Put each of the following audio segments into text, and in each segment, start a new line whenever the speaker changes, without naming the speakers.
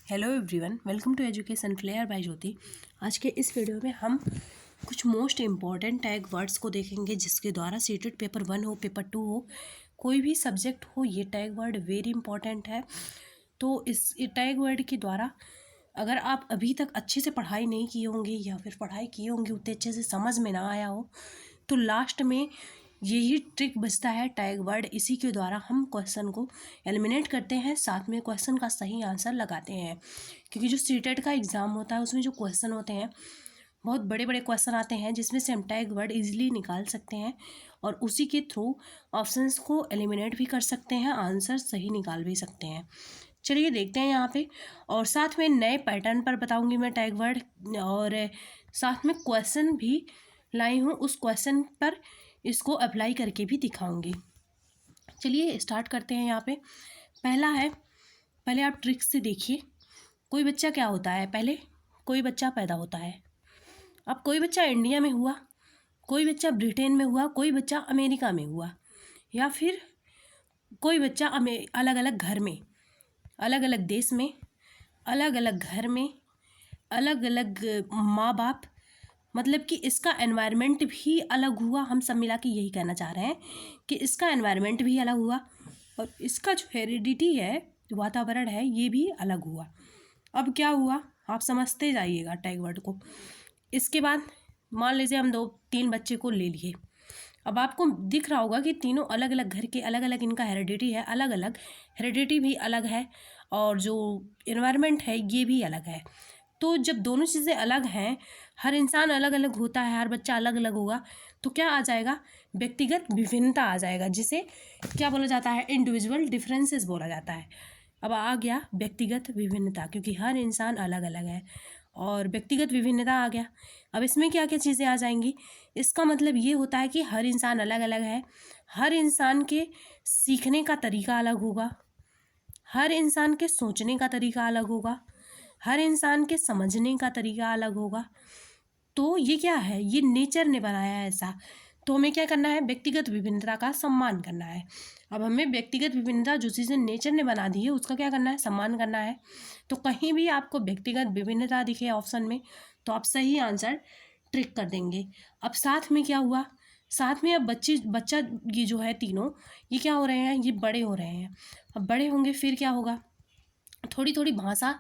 Hello everyone, welcome to education flair by Jyoti. आज के इस वीडियो में हम कुछ मोस्ट इम्पॉर्टेंट टैग वर्ड्स को देखेंगे जिसके द्वारा सीटेड पेपर 1 हो, पेपर 2 हो, कोई भी सब्जेक्ट हो, ये टैग वर्ड वेरी इंपॉर्टेंट है। तो इस टैग वर्ड के द्वारा अगर आप अभी तक अच्छे से पढ़ाई नहीं किए होंगे या फिर पढ़ाई किए होंगे उतने अच्छे से समझ में ना आया हो, तो लास्ट में यही ट्रिक बचता है टैग वर्ड। इसी के द्वारा हम क्वेश्चन को एलिमिनेट करते हैं, साथ में क्वेश्चन का सही आंसर लगाते हैं। क्योंकि जो सीटेट का एग्ज़ाम होता है उसमें जो क्वेश्चन होते हैं बहुत बड़े बड़े क्वेश्चन आते हैं जिसमें से हम टैग वर्ड इजीली निकाल सकते हैं और उसी के थ्रू ऑप्शंस को एलिमिनेट भी कर सकते हैं, आंसर सही निकाल भी सकते हैं। चलिए देखते हैं यहाँ पे, और साथ में नए पैटर्न पर बताऊंगी मैं टैग वर्ड, और साथ में क्वेश्चन भी लाई हूँ, उस क्वेश्चन पर इसको अप्लाई करके भी दिखाऊंगी। चलिए स्टार्ट करते हैं। यहाँ पे पहला है, पहले आप ट्रिक से देखिए। कोई बच्चा क्या होता है, पहले कोई बच्चा पैदा होता है। अब कोई बच्चा इंडिया में हुआ, कोई बच्चा ब्रिटेन में हुआ, कोई बच्चा अमेरिका में हुआ, या फिर कोई बच्चा अलग अलग घर में, अलग अलग देश में, अलग अलग घर में, अलग अलग माँ बाप, मतलब कि इसका एनवायरनमेंट भी अलग हुआ। हम सब मिला के यही कहना चाह रहे हैं कि इसका एनवायरनमेंट भी अलग हुआ और इसका जो हेरिडिटी है, जो वातावरण है, ये भी अलग हुआ। अब क्या हुआ आप समझते जाइएगा टैग वर्ड को। इसके बाद मान लीजिए हम 2-3 बच्चे को ले लिए। अब आपको दिख रहा होगा कि तीनों अलग अलग घर के, अलग अलग इनका हेरिडिटी है, अलग अलग हेरिडिटी भी अलग है और जो एनवायरनमेंट है ये भी अलग है। तो जब दोनों चीज़ें अलग हैं, हर इंसान अलग अलग होता है, हर बच्चा अलग अलग होगा, तो क्या आ जाएगा, व्यक्तिगत विभिन्नता आ जाएगा, जिसे क्या बोला जाता है, इंडिविजुअल डिफरेंसेस बोला जाता है। अब आ गया व्यक्तिगत विभिन्नता, क्योंकि हर इंसान अलग अलग है और व्यक्तिगत विभिन्नता आ गया। अब इसमें क्या क्या चीज़ें आ जाएंगी, इसका मतलब ये होता है कि हर इंसान अलग अलग है, हर इंसान के सीखने का तरीका अलग होगा, हर इंसान के सोचने का तरीका अलग होगा, हर इंसान के समझने का तरीका अलग होगा। तो ये क्या है, ये नेचर ने बनाया है ऐसा। तो हमें क्या करना है, व्यक्तिगत विभिन्नता का सम्मान करना है। अब हमें व्यक्तिगत विभिन्नता जो चीज़ें नेचर ने बना दी है उसका क्या करना है, सम्मान करना है। तो कहीं भी आपको व्यक्तिगत विभिन्नता दिखे ऑप्शन में तो आप सही आंसर ट्रिक कर देंगे। अब साथ में क्या हुआ, साथ में अब बच्चा ये जो है तीनों, ये क्या हो रहे हैं, ये बड़े हो रहे हैं। अब बड़े होंगे फिर क्या होगा, थोड़ी थोड़ी भाषा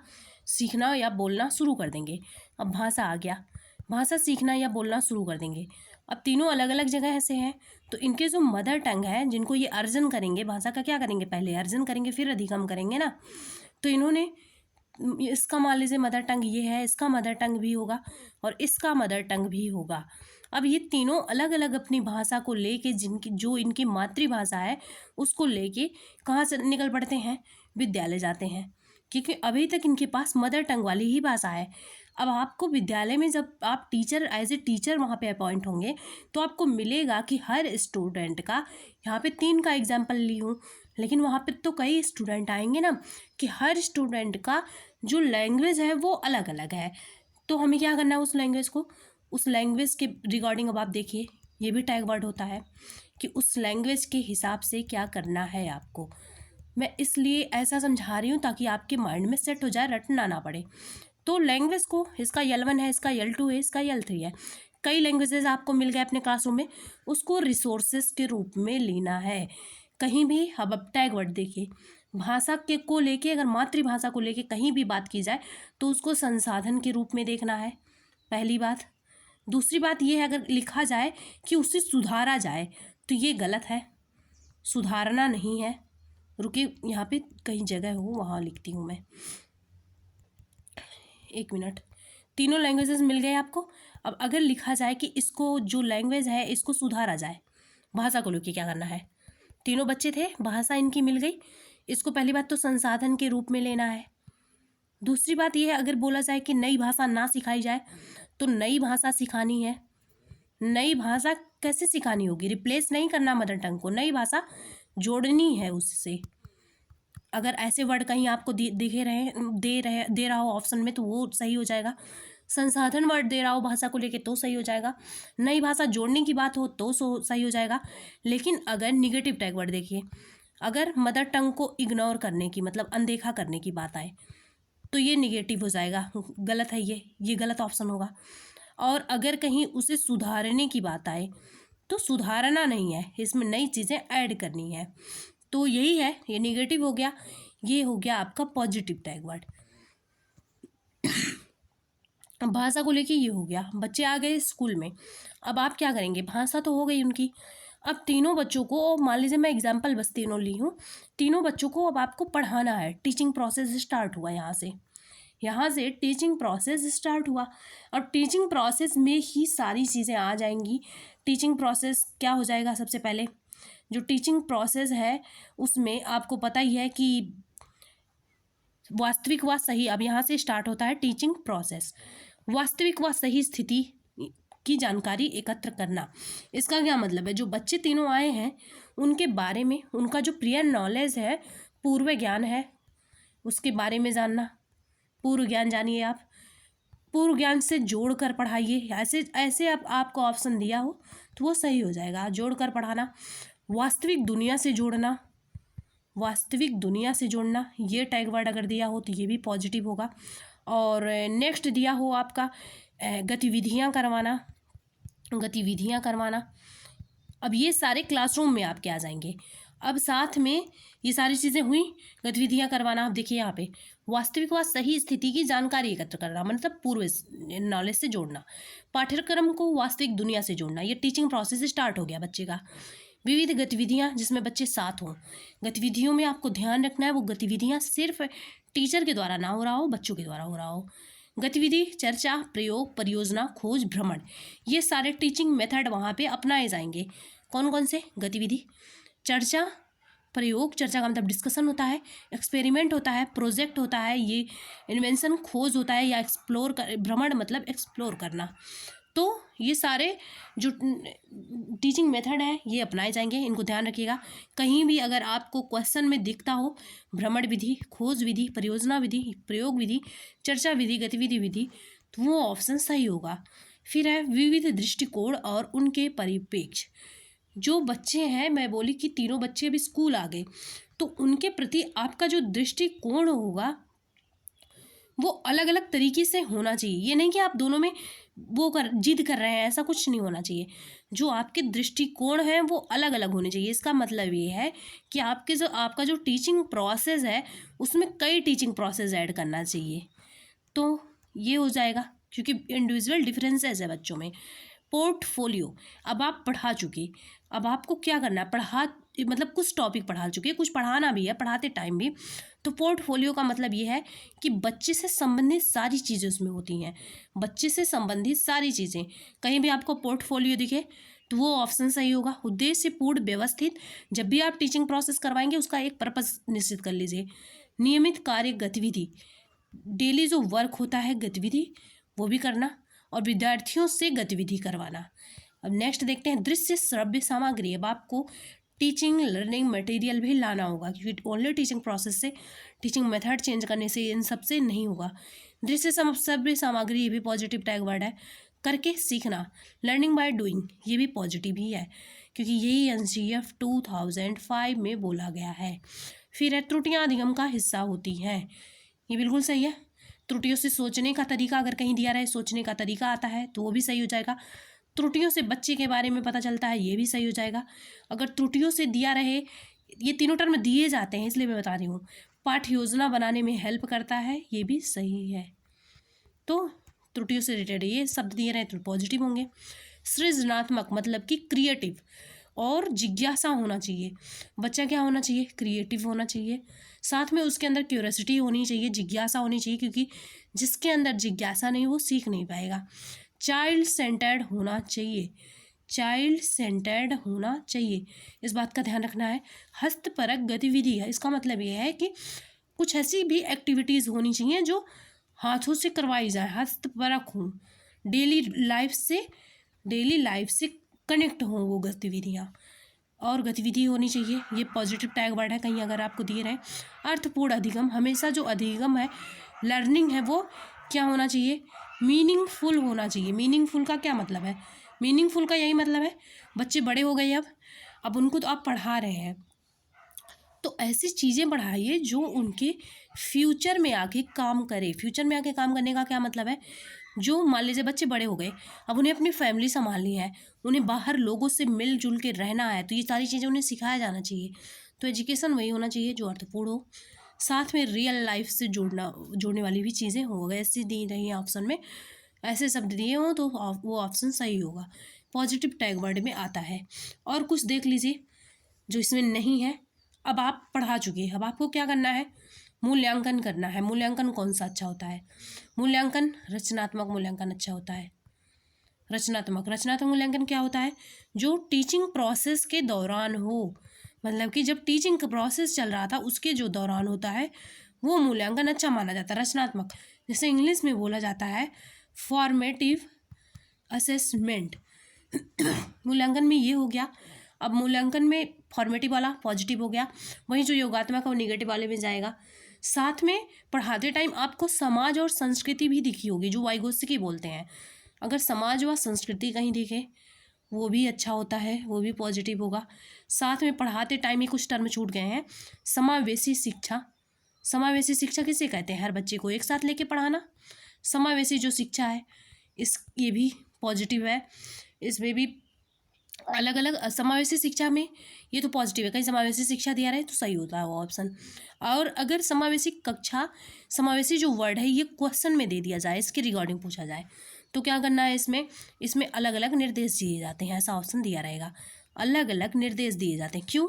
सीखना या बोलना शुरू कर देंगे। अब भाषा आ गया, भाषा सीखना या बोलना शुरू कर देंगे। अब तीनों अलग अलग जगह से हैं तो इनके जो मदर टंग है, जिनको ये अर्जन करेंगे, भाषा का क्या करेंगे, पहले अर्जन करेंगे फिर अधिगम करेंगे ना। तो इन्होंने, इसका मान लीजिए मदर टंग ये है, इसका मदर टंग भी होगा और इसका मदर टंग भी होगा। अब ये तीनों अलग अलग अपनी भाषा को लेके, जिनकी जो इनकी मातृभाषा है उसको लेके कहाँ से निकल पड़ते हैं, विद्यालय जाते हैं, क्योंकि अभी तक इनके पास मदर टंग वाली ही भाषा है। अब आपको विद्यालय में जब आप टीचर, एज ए टीचर वहाँ पे अपॉइंट होंगे तो आपको मिलेगा कि हर स्टूडेंट का, यहाँ पे 3 का एग्जाम्पल ली हूँ लेकिन वहाँ पे तो कई स्टूडेंट आएंगे ना, कि हर स्टूडेंट का जो लैंग्वेज है वो अलग अलग है। तो हमें क्या करना है, उस लैंग्वेज को, उस लैंग्वेज के रिगार्डिंग, अब आप देखिए ये भी टैग वर्ड होता है कि उस लैंग्वेज के हिसाब से क्या करना है आपको। मैं इसलिए ऐसा समझा रही हूँ ताकि आपके माइंड में सेट हो जाए, रटना ना पड़े। तो लैंग्वेज को, इसका L1 है, इसका L2 है, इसका L3 है, कई लैंग्वेजेस आपको मिल गए अपने क्लासरूम में, उसको रिसोर्सेज के रूप में लेना है। कहीं भी अब टैग वर्ड देखिए, भाषा के को लेके, अगर मातृभाषा को लेके कहीं भी बात की जाए तो उसको संसाधन के रूप में देखना है, पहली बात। दूसरी बात ये है, अगर लिखा जाए कि उसे सुधारा जाए तो ये गलत है, सुधारना नहीं है। रुकिए, यहाँ पे कहीं जगह हो वहाँ लिखती हूँ मैं, 1 मिनट। तीनों लैंग्वेजेस मिल गए आपको। अब अगर लिखा जाए कि इसको, जो लैंग्वेज है इसको सुधारा जाए, भाषा को लेके क्या करना है, तीनों बच्चे थे, भाषा इनकी मिल गई, इसको पहली बात तो संसाधन के रूप में लेना है। दूसरी बात यह है, अगर बोला जाए कि नई भाषा ना सिखाई जाए तो नई भाषा सिखानी है। नई भाषा कैसे सिखानी होगी, रिप्लेस नहीं करना मदर टंग को, नई भाषा जोड़नी है उससे। अगर ऐसे वर्ड कहीं आपको दे रहा हो ऑप्शन में तो वो सही हो जाएगा। संसाधन वर्ड दे रहा हो भाषा को लेके तो सही हो जाएगा। नई भाषा जोड़ने की बात हो तो सही हो जाएगा। लेकिन अगर निगेटिव टैग वर्ड देखिए, अगर मदर टंग को इग्नोर करने की, मतलब अनदेखा करने की बात आए, तो ये निगेटिव हो जाएगा, गलत है ये गलत ऑप्शन होगा। और अगर कहीं उसे सुधारने की बात आए तो सुधारना नहीं है, इसमें नई चीज़ें ऐड करनी है। तो यही है, ये निगेटिव हो गया, ये हो गया आपका पॉजिटिव टैग वर्ड। भाषा को लेके ये हो गया। बच्चे आ गए स्कूल में, अब आप क्या करेंगे, भाषा तो हो गई उनकी। अब तीनों बच्चों को, मान लीजिए मैं एग्जाम्पल बस तीनों ली हूँ, तीनों बच्चों को अब आपको पढ़ाना है। टीचिंग प्रोसेस स्टार्ट हुआ यहाँ से टीचिंग प्रोसेस स्टार्ट हुआ। और टीचिंग प्रोसेस में ही सारी चीज़ें आ जाएंगी। टीचिंग प्रोसेस क्या हो जाएगा, सबसे पहले जो टीचिंग प्रोसेस है उसमें आपको पता ही है कि वास्तविक व सही, अब यहाँ से स्टार्ट होता है टीचिंग प्रोसेस। वास्तविक व सही स्थिति की जानकारी एकत्र करना। इसका क्या मतलब है, जो बच्चे तीनों आए हैं उनके बारे में, उनका जो प्रियर नॉलेज है, पूर्व ज्ञान है, उसके बारे में जानना। पूर्व ज्ञान जानिए आप, पूर्व ज्ञान से जोड़ कर पढ़ाइए। ऐसे आपको ऑप्शन दिया हो तो वो सही हो जाएगा, जोड़ कर पढ़ाना। वास्तविक दुनिया से जोड़ना, वास्तविक दुनिया से जोड़ना, ये टैग वर्ड अगर दिया हो तो ये भी पॉजिटिव होगा। और नेक्स्ट दिया हो आपका गतिविधियाँ करवाना, गतिविधियाँ करवाना। अब ये सारे क्लासरूम में आपके आ जाएंगे। अब साथ में ये सारी चीज़ें हुई, गतिविधियाँ करवाना। अब देखिए यहाँ पे वास्तविक व सही स्थिति की जानकारी एकत्र करना, मतलब पूर्व नॉलेज से जोड़ना। पाठ्यक्रम को वास्तविक दुनिया से जोड़ना, ये टीचिंग प्रोसेस स्टार्ट हो गया बच्चे का। विविध गतिविधियाँ जिसमें बच्चे साथ हों। गतिविधियों में आपको ध्यान रखना है वो गतिविधियाँ सिर्फ टीचर के द्वारा ना हो रहा हो, बच्चों के द्वारा हो रहा हो। गतिविधि, चर्चा, प्रयोग, परियोजना, खोज, भ्रमण, ये सारे टीचिंग मेथड वहाँ पे अपनाए जाएंगे। कौन कौन से, गतिविधि, चर्चा, प्रयोग, चर्चा का मतलब डिस्कशन होता है, एक्सपेरिमेंट होता है, प्रोजेक्ट होता है, ये इन्वेंशन, खोज होता है, या एक्सप्लोर कर, भ्रमण मतलब एक्सप्लोर करना। तो ये सारे जो टीचिंग मेथड हैं ये अपनाए जाएंगे, इनको ध्यान रखिएगा। कहीं भी अगर आपको क्वेश्चन में दिखता हो भ्रमण विधि, खोज विधि, परियोजना विधि, प्रयोग विधि, चर्चा विधि, गतिविधि विधि, तो वो ऑप्शन सही होगा। फिर है विविध दृष्टिकोण और उनके परिप्रेक्ष्य। जो बच्चे हैं, मैं बोली कि तीनों बच्चे अभी स्कूल आ गए, तो उनके प्रति आपका जो दृष्टिकोण होगा वो अलग अलग तरीके से होना चाहिए। ये नहीं कि आप दोनों में जिद कर रहे हैं, ऐसा कुछ नहीं होना चाहिए। जो आपके दृष्टिकोण हैं वो अलग अलग होने चाहिए। इसका मतलब ये है कि आपका जो टीचिंग प्रोसेस है उसमें कई टीचिंग प्रोसेस ऐड करना चाहिए, तो ये हो जाएगा, क्योंकि इंडिविजुअल डिफरेंसेस है बच्चों में। पोर्टफोलियो, अब आप पढ़ा चुके, अब आपको क्या करना है, मतलब कुछ टॉपिक पढ़ा चुके, कुछ पढ़ाना भी है, पढ़ाते टाइम भी। तो पोर्टफोलियो का मतलब ये है कि बच्चे से संबंधित सारी चीज़ें उसमें होती हैं, बच्चे से संबंधित सारी चीज़ें। कहीं भी आपको पोर्टफोलियो दिखे तो वो ऑप्शन सही होगा। उद्देश्य पूर्ण व्यवस्थित, जब भी आप टीचिंग प्रोसेस करवाएंगे उसका एक पर्पस निश्चित कर लीजिए। नियमित कार्य गतिविधि, डेली जो वर्क होता है गतिविधि वो भी करना, और विद्यार्थियों से गतिविधि करवाना। अब नेक्स्ट देखते हैं दृश्य श्रव्य सामग्री। अब आपको टीचिंग लर्निंग मटेरियल भी लाना होगा, क्योंकि ओनली टीचिंग प्रोसेस से, टीचिंग मेथड चेंज करने से इन सब से नहीं होगा। दृश्य श्रव्य सामग्री, ये भी पॉजिटिव टैग वर्ड है। करके सीखना, लर्निंग बाय डूइंग, ये भी पॉजिटिव ही है, क्योंकि यही NCF 2005 में बोला गया है। फिर है त्रुटियाँ अधिगम का हिस्सा होती हैं, ये बिल्कुल सही है। त्रुटियों से सोचने का तरीका, अगर कहीं दिया रहे सोचने का तरीका आता है तो वो भी सही हो जाएगा। त्रुटियों से बच्चे के बारे में पता चलता है, ये भी सही हो जाएगा। अगर त्रुटियों से दिया रहे, ये तीनों टर्म दिए जाते हैं इसलिए मैं बता रही हूँ। पाठ्य योजना बनाने में हेल्प करता है, ये भी सही है। तो त्रुटियों से रिलेटेड ये शब्द दिए रहे तो पॉजिटिव होंगे। सृजनात्मक मतलब कि क्रिएटिव और जिज्ञासा होना चाहिए। बच्चा क्या होना चाहिए, क्रिएटिव होना चाहिए, साथ में उसके अंदर क्यूरियोसिटी होनी चाहिए, जिज्ञासा होनी चाहिए, क्योंकि जिसके अंदर जिज्ञासा नहीं वो सीख नहीं पाएगा। चाइल्ड सेंटर्ड होना चाहिए, चाइल्ड सेंटर्ड होना चाहिए, इस बात का ध्यान रखना है। हस्तपरक गतिविधि है, इसका मतलब ये है कि कुछ ऐसी भी एक्टिविटीज़ होनी चाहिए जो हाथों से करवाई जाए, हस्तपरक हों, डेली लाइफ से कनेक्ट हों वो गतिविधियाँ, और गतिविधि होनी चाहिए, ये पॉजिटिव टैग वर्ड है। कहीं अगर आपको दिए रहे अर्थपूर्ण अधिगम, हमेशा जो अधिगम है, लर्निंग है, वो क्या होना चाहिए, मीनिंगफुल होना चाहिए। मीनिंगफुल का क्या मतलब है, मीनिंगफुल का यही मतलब है बच्चे बड़े हो गए, अब उनको तो आप पढ़ा रहे हैं, तो ऐसी चीज़ें पढ़ाइए जो उनके फ्यूचर में आके काम करे। फ्यूचर में आके काम करने का क्या मतलब है, जो मान लीजिए बच्चे बड़े हो गए, अब उन्हें अपनी फैमिली संभालनी है, उन्हें बाहर लोगों से मिलजुल के रहना है, तो ये सारी चीज़ें उन्हें सिखाया जाना चाहिए। तो एजुकेशन वही होना चाहिए जो अर्थपूर्ण हो, साथ में रियल लाइफ से जोड़ने वाली भी चीज़ें हो। ऐसी दी रही हैं ऑप्शन में, ऐसे शब्द दिए हों तो वो ऑप्शन सही होगा, पॉजिटिव टैग वर्ड में आता है। और कुछ देख लीजिए जो इसमें नहीं है। अब आप पढ़ा चुके हैं, अब आपको क्या करना है, मूल्यांकन करना है। मूल्यांकन कौन सा अच्छा होता है, मूल्यांकन रचनात्मक मूल्यांकन अच्छा होता है। रचनात्मक मूल्यांकन क्या होता है, जो टीचिंग प्रोसेस के दौरान हो, मतलब कि जब टीचिंग का प्रोसेस चल रहा था उसके जो दौरान होता है वो मूल्यांकन अच्छा माना जाता है, रचनात्मक। जैसे इंग्लिश में बोला जाता है फॉर्मेटिव असेसमेंट। मूल्यांकन में ये हो गया। अब मूल्यांकन में फॉर्मेटिव वाला पॉजिटिव हो गया, वहीं जो योगात्मक है वो निगेटिव वाले में जाएगा। साथ में पढ़ाते टाइम आपको समाज और संस्कृति भी दिखी होगी, जो वाइगोत्स्की बोलते हैं। अगर समाज व संस्कृति कहीं दिखे वो भी अच्छा होता है, वो भी पॉजिटिव होगा। साथ में पढ़ाते टाइम ही कुछ टर्म छूट गए हैं, समावेशी शिक्षा। समावेशी शिक्षा किसे कहते हैं, हर बच्चे को एक साथ लेके पढ़ाना। समावेशी जो शिक्षा है ये भी पॉजिटिव है, इसमें भी अलग अलग समावेशी शिक्षा में ये तो पॉजिटिव है, कहीं समावेशी शिक्षा दिया रहे तो सही होता है वो ऑप्शन। और अगर समावेशी कक्षा, समावेशी जो वर्ड है ये क्वेश्चन में दे दिया जाए, इसके रिगार्डिंग पूछा जाए तो क्या करना है, इसमें अलग अलग निर्देश दिए जाते हैं, ऐसा ऑप्शन दिया रहेगा। अलग अलग निर्देश दिए जाते हैं, क्यों,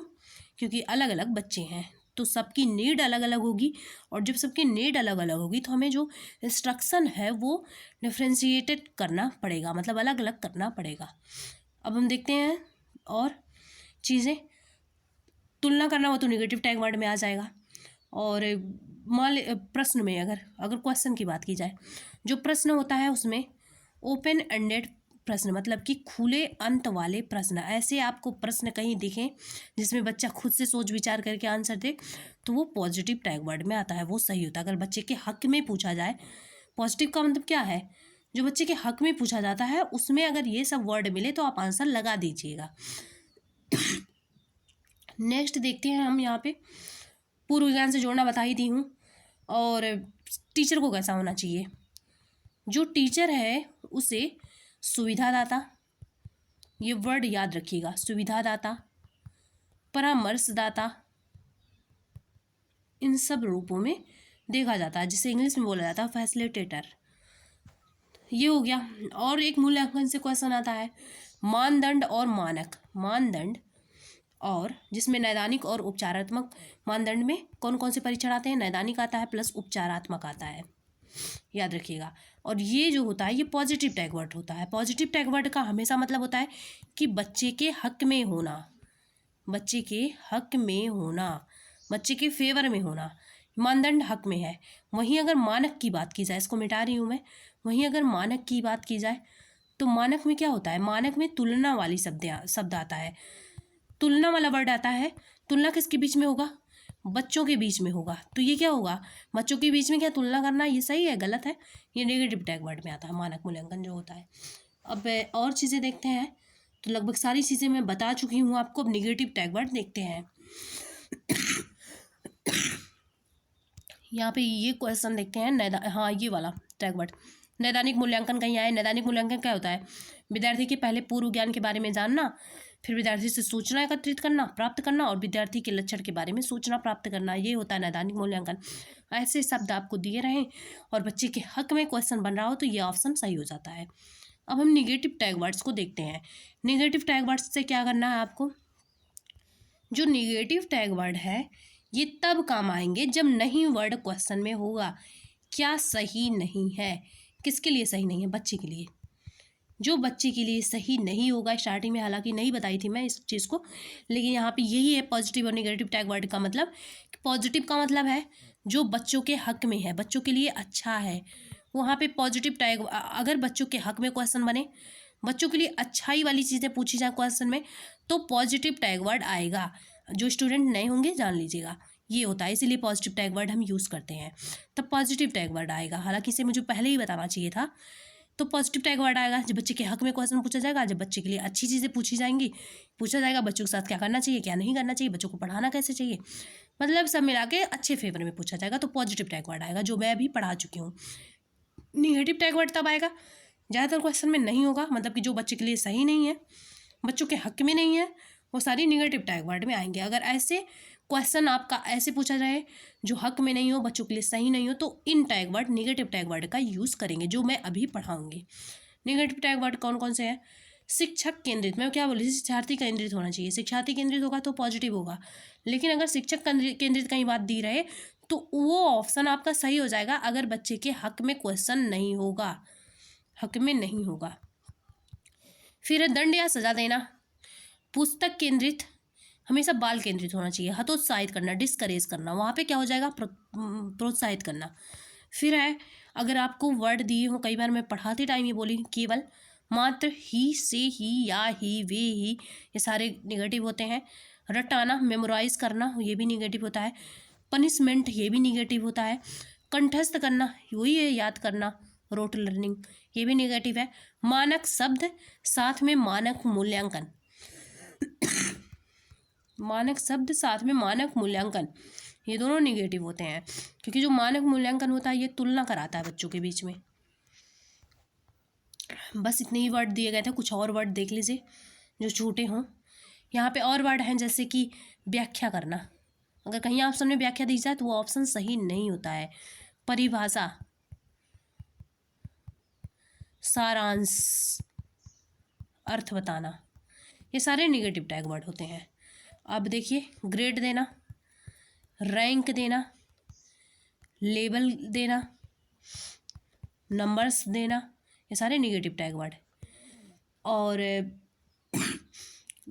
क्योंकि अलग अलग बच्चे हैं तो सबकी नीड अलग अलग होगी, और जब सबकी नीड अलग अलग होगी तो हमें जो इंस्ट्रक्शन है वो डिफ्रेंशिएटेड करना पड़ेगा, मतलब अलग अलग करना पड़ेगा। अब हम देखते हैं और चीज़ें, तुलना करना हो तो निगेटिव टैग वर्ड में आ जाएगा। और प्रश्न में अगर क्वेश्चन की बात की जाए, जो प्रश्न होता है उसमें ओपन एंडेड प्रश्न, मतलब कि खुले अंत वाले प्रश्न, ऐसे आपको प्रश्न कहीं दिखें जिसमें बच्चा खुद से सोच विचार करके आंसर दे तो वो पॉजिटिव टैग वर्ड में आता है, वो सही होता है। अगर बच्चे के हक में पूछा जाए, पॉजिटिव का मतलब क्या है, जो बच्चे के हक में पूछा जाता है उसमें अगर ये सब वर्ड मिले तो आप आंसर लगा दीजिएगा। नेक्स्ट देखते हैं हम, यहाँ पे पूर्व ज्ञान से जोड़ना बता ही दी हूँ। और टीचर को कैसा होना चाहिए, जो टीचर है उसे सुविधादाता, ये वर्ड याद रखिएगा, सुविधादाता, परामर्शदाता, इन सब रूपों में देखा जाता है, जिसे इंग्लिश में बोला जाता है फैसिलिटेटर। ये हो गया। और एक मूल्यांकन से क्वेश्चन आता है मानदंड और मानक। मानदंड और जिसमें नैदानिक और उपचारात्मक, मानदंड में कौन कौन से परीक्षण आते हैं, नैदानिक आता है प्लस उपचारात्मक आता है, याद रखिएगा। और ये जो होता है ये पॉजिटिव टैग वर्ड होता है। पॉजिटिव टैग वर्ड का हमेशा मतलब होता है कि बच्चे के हक में होना, बच्चे के हक में होना, बच्चे के फेवर में होना। मानदंड हक में है। वहीं अगर मानक की बात की जाए, इसको मिटा रही हूँ मैं, वहीं अगर मानक की बात की जाए तो मानक में क्या होता है, मानक में तुलना वाली शब्द आता है, तुलना वाला वर्ड आता है। तुलना किसके बीच में होगा, बच्चों के बीच में होगा, तो ये क्या होगा, बच्चों के बीच में क्या तुलना करना, ये सही है गलत है, ये नेगेटिव टैग वर्ड में आता है मानक मूल्यांकन जो होता है। अब और चीज़ें देखते हैं, तो लगभग सारी चीज़ें मैं बता चुकी हूँ आपको। अब निगेटिव टैग वर्ड देखते हैं। यहाँ पे ये क्वेश्चन देखते हैं, हाँ ये वाला टैग वर्ड, नैदानिक मूल्यांकन कहीं आए। नैदानिक मूल्यांकन क्या होता है, विद्यार्थी के पहले पूर्व ज्ञान के बारे में जानना, फिर विद्यार्थी से सूचना एकत्रित करना, प्राप्त करना, और विद्यार्थी के लक्षण के बारे में सूचना प्राप्त करना, ये होता है नैदानिक मूल्यांकन। ऐसे शब्द आपको दिए रहें और बच्चे के हक में क्वेश्चन बन रहा हो तो ये ऑप्शन सही हो जाता है। अब हम निगेटिव टैग वर्ड्स को देखते हैं। निगेटिव टैग वर्ड्स से क्या करना है आपको, जो निगेटिव टैग वर्ड है ये तब काम आएंगे जब नहीं वर्ड क्वेश्चन में होगा। क्या सही नहीं है, किसके लिए सही नहीं है, बच्चे के लिए। जो बच्चे के लिए सही नहीं होगा, स्टार्टिंग में हालांकि नहीं बताई थी मैं इस चीज़ को, लेकिन यहाँ पे यही है पॉजिटिव और निगेटिव टैग वर्ड का मतलब। पॉजिटिव का मतलब है जो बच्चों के हक में है, बच्चों के लिए अच्छा है, वहाँ पे पॉजिटिव टैग। अगर बच्चों के हक में क्वेश्चन बने, बच्चों के लिए अच्छाई वाली चीज़ें पूछी जाए क्वेश्चन में, तो पॉजिटिव टैग वर्ड आएगा। जो स्टूडेंट नए होंगे जान लीजिएगा, ये होता है, इसीलिए पॉजिटिव टैग वर्ड हम यूज़ करते हैं, तब पॉजिटिव टैग वर्ड आएगा। हालांकि इसे मुझे पहले ही बताना चाहिए था तो पॉजिटिव टैग वर्ड आएगा। जब बच्चे के हक में क्वेश्चन पूछा जाएगा, जब बच्चे के लिए अच्छी चीज़ें पूछा जाएगा बच्चों के साथ क्या करना चाहिए क्या नहीं करना चाहिए, बच्चों को पढ़ाना कैसे चाहिए, मतलब सब मिला के अच्छे फेवर में पूछा जाएगा, तो पॉजिटिव टैग वर्ड आएगा, जो मैं अभी पढ़ा चुकी हूँ। निगेटिव टैग वर्ड तब आएगा ज़्यादातर क्वेश्चन में नहीं होगा, मतलब कि जो बच्चे के लिए सही नहीं है, बच्चों के हक में नहीं है, वो सारी निगेटिव टैग वर्ड में आएंगे। अगर ऐसे क्वेश्चन आपका ऐसे पूछा जाए जो हक में नहीं हो, बच्चों के लिए सही नहीं हो, तो इन tag word negative tag word का यूज़ करेंगे, जो मैं अभी पढ़ाऊंगी। निगेटिव टैग वर्ड कौन कौन से हैं? शिक्षक केंद्रित, मैं क्या बोली, शिक्षार्थी केंद्रित होना चाहिए। शिक्षार्थी केंद्रित होगा तो पॉजिटिव होगा, लेकिन अगर शिक्षक केंद्रित कहीं बात दी रहे तो वो ऑप्शन आपका सही हो जाएगा अगर बच्चे के हक में क्वेश्चन नहीं होगा, हक में नहीं होगा। फिर दंड या सजा देना। पुस्तक केंद्रित, हमेशा बाल केंद्रित होना चाहिए। हतोत्साहित करना, डिस्करेज करना, वहाँ पे क्या हो जाएगा, प्रोत्साहित करना। फिर है, अगर आपको वर्ड दिए हो, कई बार मैं पढ़ाते टाइम ये बोली, केवल, मात्र, ही, से, ही, या, ही, वे, ही, ये सारे निगेटिव होते हैं। रटाना, मेमोराइज करना, ये भी निगेटिव होता है। पनिशमेंट, ये भी निगेटिव होता है। कंठस्थ करना, वही है याद करना, रोट लर्निंग, ये भी निगेटिव है। मानक शब्द साथ में मानक मूल्यांकन, मानक शब्द साथ में मानक मूल्यांकन, ये दोनों निगेटिव होते हैं, क्योंकि जो मानक मूल्यांकन होता है ये तुलना कराता है बच्चों के बीच में। बस इतने ही वर्ड दिए गए थे, कुछ और वर्ड देख लीजिए जो छोटे हों। यहाँ पे और वर्ड हैं जैसे कि व्याख्या करना, अगर कहीं ऑप्शन में व्याख्या दी जाए तो वो ऑप्शन सही नहीं होता है। परिभाषा, सारांश, अर्थ बताना, ये सारे निगेटिव टैग वर्ड होते हैं। अब देखिए, ग्रेड देना, रैंक देना, लेबल देना, नंबर्स देना, ये सारे निगेटिव टैग वर्ड। और